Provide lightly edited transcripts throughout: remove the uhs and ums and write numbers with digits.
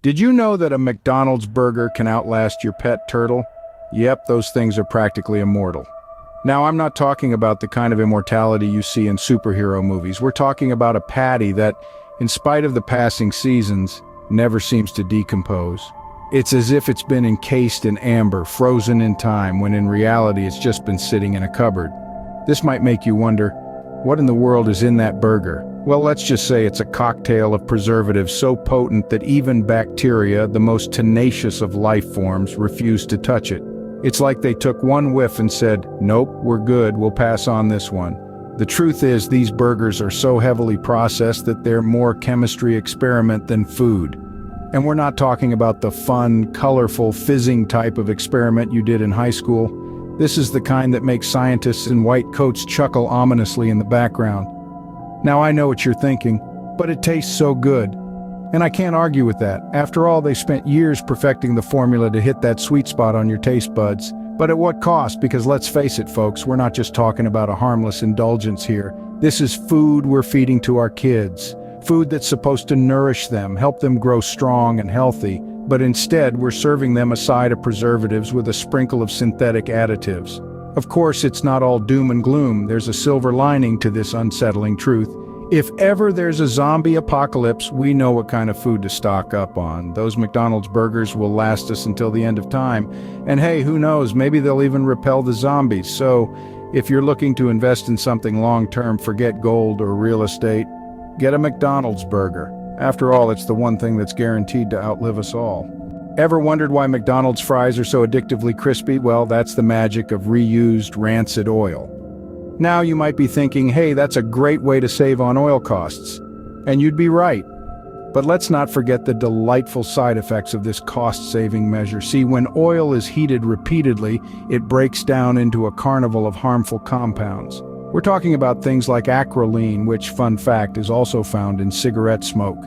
Did you know that a McDonald's burger can outlast your pet turtle? Yep, those things are practically immortal. Now, I'm not talking about the kind of immortality you see in superhero movies. We're talking about a patty that, in spite of the passing seasons, never seems to decompose. It's as if it's been encased in amber, frozen in time, when in reality it's just been sitting in a cupboard. This might make you wonder, what in the world is in that burger? Well, let's just say it's a cocktail of preservatives so potent that even bacteria, the most tenacious of life forms, refuse to touch it. It's like they took one whiff and said, nope, we're good, we'll pass on this one. The truth is, these burgers are so heavily processed that they're more chemistry experiment than food. And we're not talking about the fun, colorful, fizzing type of experiment you did in high school. This is the kind that makes scientists in white coats chuckle ominously in the background. Now I know what you're thinking, but it tastes so good. And I can't argue with that. After all, they spent years perfecting the formula to hit that sweet spot on your taste buds. But at what cost? Because let's face it, folks, we're not just talking about a harmless indulgence here. This is food we're feeding to our kids. Food that's supposed to nourish them, help them grow strong and healthy. But instead, we're serving them a side of preservatives with a sprinkle of synthetic additives. Of course, it's not all doom and gloom. There's a silver lining to this unsettling truth. If ever there's a zombie apocalypse, we know what kind of food to stock up on. Those McDonald's burgers will last us until the end of time. And hey, who knows, maybe they'll even repel the zombies. So, if you're looking to invest in something long-term, forget gold or real estate. Get a McDonald's burger. After all, it's the one thing that's guaranteed to outlive us all. Ever wondered why McDonald's fries are so addictively crispy? Well, that's the magic of reused, rancid oil. Now you might be thinking, hey, that's a great way to save on oil costs. And you'd be right. But let's not forget the delightful side effects of this cost-saving measure. See, when oil is heated repeatedly, it breaks down into a carnival of harmful compounds. We're talking about things like acrolein, which, fun fact, is also found in cigarette smoke.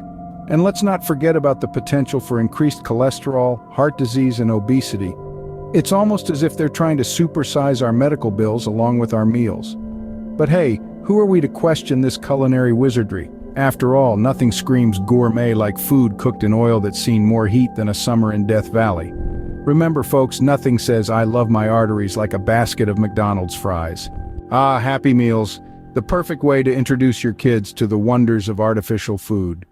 And let's not forget about the potential for increased cholesterol, heart disease, and obesity. It's almost as if they're trying to supersize our medical bills along with our meals. But hey, who are we to question this culinary wizardry? After all, nothing screams gourmet like food cooked in oil that's seen more heat than a summer in Death Valley. Remember, folks, nothing says I love my arteries like a basket of McDonald's fries. Ah, Happy Meals, the perfect way to introduce your kids to the wonders of artificial food.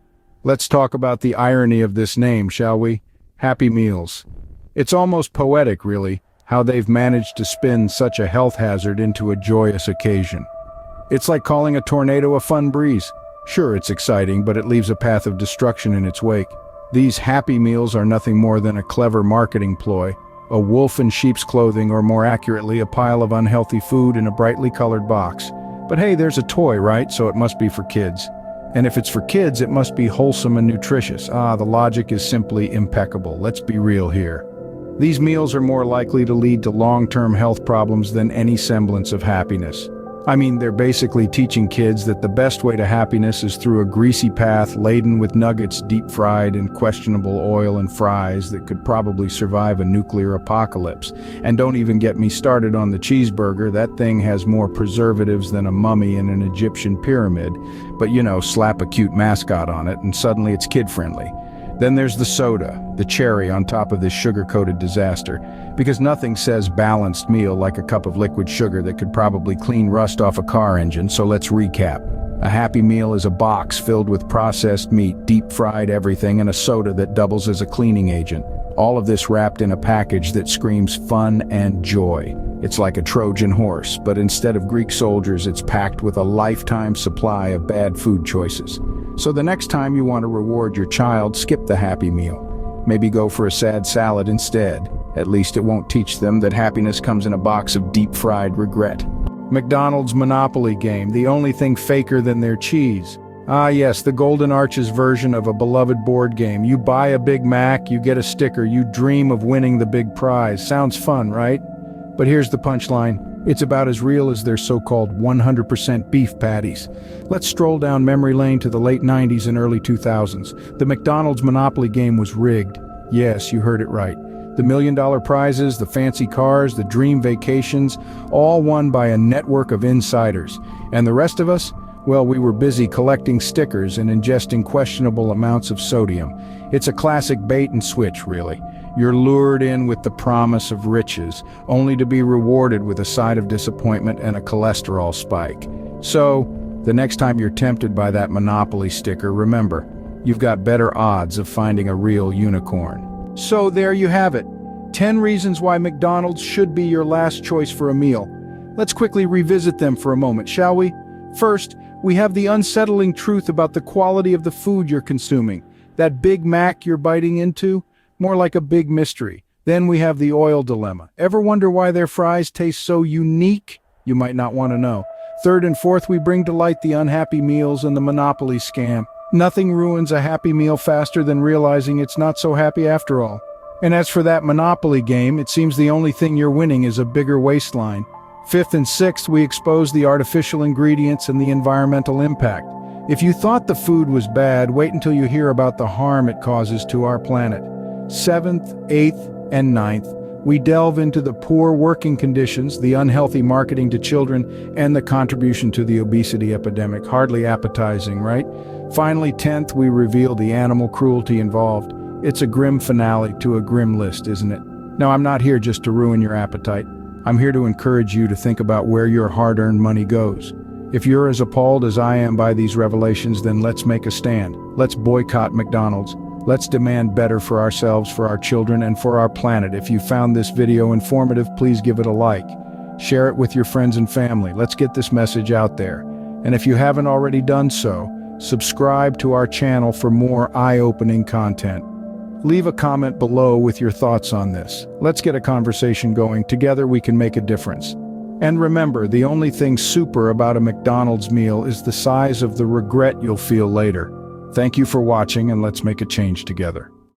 Let's talk about the irony of this name, shall we? Happy Meals. It's almost poetic, really, how they've managed to spin such a health hazard into a joyous occasion. It's like calling a tornado a fun breeze. Sure, it's exciting, but it leaves a path of destruction in its wake. These Happy Meals are nothing more than a clever marketing ploy, a wolf in sheep's clothing, or more accurately, a pile of unhealthy food in a brightly colored box. But hey, there's a toy, right? So it must be for kids. And if it's for kids, it must be wholesome and nutritious. Ah, the logic is simply impeccable. Let's be real here. These meals are more likely to lead to long-term health problems than any semblance of happiness. I mean, they're basically teaching kids that the best way to happiness is through a greasy path laden with nuggets deep-fried in questionable oil and fries that could probably survive a nuclear apocalypse. And don't even get me started on the cheeseburger. That thing has more preservatives than a mummy in an Egyptian pyramid. But you know, slap a cute mascot on it and suddenly it's kid-friendly. Then there's the soda, the cherry on top of this sugar-coated disaster. Because nothing says balanced meal like a cup of liquid sugar that could probably clean rust off a car engine, so let's recap. A Happy Meal is a box filled with processed meat, deep-fried everything, and a soda that doubles as a cleaning agent. All of this wrapped in a package that screams fun and joy. It's like a Trojan horse, but instead of Greek soldiers, it's packed with a lifetime supply of bad food choices. So the next time you want to reward your child, skip the Happy Meal. Maybe go for a sad salad instead. At least it won't teach them that happiness comes in a box of deep-fried regret. McDonald's Monopoly game, the only thing faker than their cheese. Ah yes, the Golden Arches version of a beloved board game. You buy a Big Mac, you get a sticker, you dream of winning the big prize. Sounds fun, right? But here's the punchline. It's about as real as their so-called 100% beef patties. Let's stroll down memory lane to the late 90s and early 2000s. The McDonald's Monopoly game was rigged. Yes, you heard it right. The million-dollar prizes, the fancy cars, the dream vacations, all won by a network of insiders. And the rest of us? Well, we were busy collecting stickers and ingesting questionable amounts of sodium. It's a classic bait and switch, really. You're lured in with the promise of riches, only to be rewarded with a side of disappointment and a cholesterol spike. So, the next time you're tempted by that Monopoly sticker, remember, you've got better odds of finding a real unicorn. So there you have it. 10 reasons why McDonald's should be your last choice for a meal. Let's quickly revisit them for a moment, shall we? First, we have the unsettling truth about the quality of the food you're consuming. That Big Mac you're biting into? More like a big mystery. Then we have the oil dilemma. Ever wonder why their fries taste so unique? You might not want to know. Third and fourth, we bring to light the unhappy meals and the Monopoly scam. Nothing ruins a happy meal faster than realizing it's not so happy after all. And as for that Monopoly game, it seems the only thing you're winning is a bigger waistline. Fifth and sixth, we expose the artificial ingredients and the environmental impact. If you thought the food was bad, wait until you hear about the harm it causes to our planet. Seventh, eighth, and ninth, we delve into the poor working conditions, the unhealthy marketing to children, and the contribution to the obesity epidemic. Hardly appetizing, right? Finally, 10th, we reveal the animal cruelty involved. It's a grim finale to a grim list, isn't it? Now, I'm not here just to ruin your appetite. I'm here to encourage you to think about where your hard-earned money goes. If you're as appalled as I am by these revelations, then let's make a stand. Let's boycott McDonald's. Let's demand better for ourselves, for our children, and for our planet. If you found this video informative, please give it a like. Share it with your friends and family. Let's get this message out there. And if you haven't already done so, subscribe to our channel for more eye-opening content. Leave a comment below with your thoughts on this. Let's get a conversation going. Together we can make a difference. And remember, the only thing super about a McDonald's meal is the size of the regret you'll feel later. Thank you for watching, and let's make a change together.